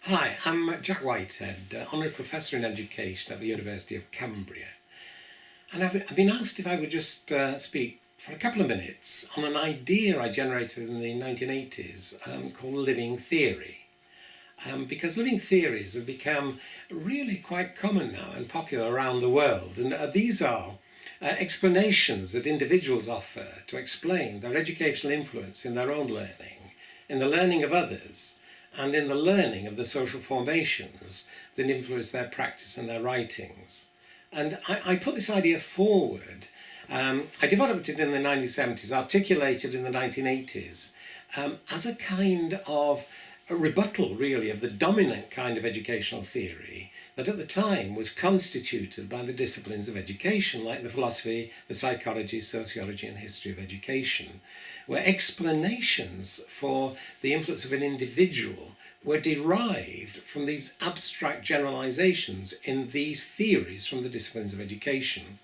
Hi, I'm Jack Whitehead, Honorary Professor in Education at the University of Cumbria. And I've been asked if I would just speak for a couple of minutes on an idea I generated in the 1980s called living theory. Because living theories have become really quite common now and popular around the world. And these are explanations that individuals offer to explain their educational influence in their own learning, in the learning of others, and in the learning of the social formations that influence their practice and their writings. And I put this idea forward. I developed it in the 1970s, articulated in the 1980s, as a kind of a rebuttal, really, of the dominant kind of educational theory that at the time was constituted by the disciplines of education, like the philosophy, the psychology, sociology, and history of education, where explanations for the influence of an individual were derived from these abstract generalizations in these theories from the disciplines of education.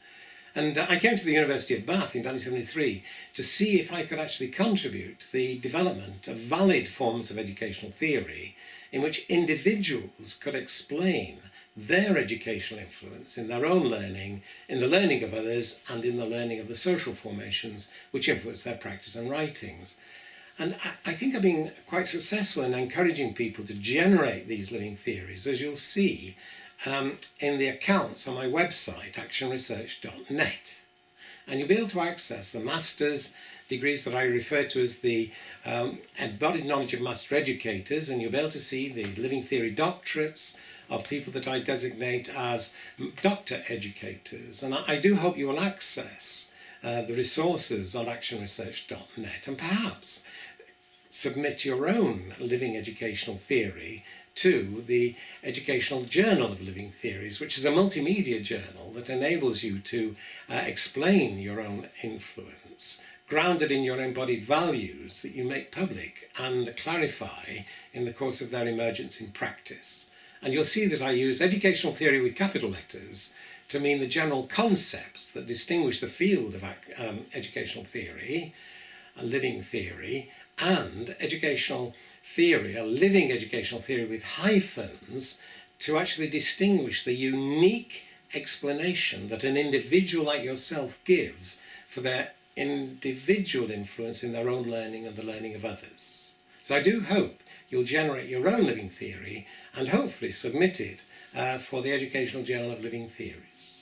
And I came to the University of Bath in 1973 to see if I could actually contribute to the development of valid forms of educational theory in which individuals could explain their educational influence in their own learning, in the learning of others, and in the learning of the social formations which influence their practice and writings. And I think I've been quite successful in encouraging people to generate these living theories, as you'll see in the accounts on my website, actionresearch.net. And you'll be able to access the master's degrees that I refer to as the embodied knowledge of master educators, and you'll be able to see the living theory doctorates of people that I designate as doctor educators. And I do hope you will access the resources on actionresearch.net and perhaps submit your own living educational theory to the Educational Journal of Living Theories, which is a multimedia journal that enables you to explain your own influence, grounded in your embodied values that you make public and clarify in the course of their emergence in practice. And you'll see that I use educational theory with capital letters to mean the general concepts that distinguish the field of educational theory, living theory, and educational theory, a living educational theory with hyphens, to actually distinguish the unique explanation that an individual like yourself gives for their individual influence in their own learning and the learning of others. So I do hope you'll generate your own living theory and hopefully submit it for the Educational Journal of Living Theories.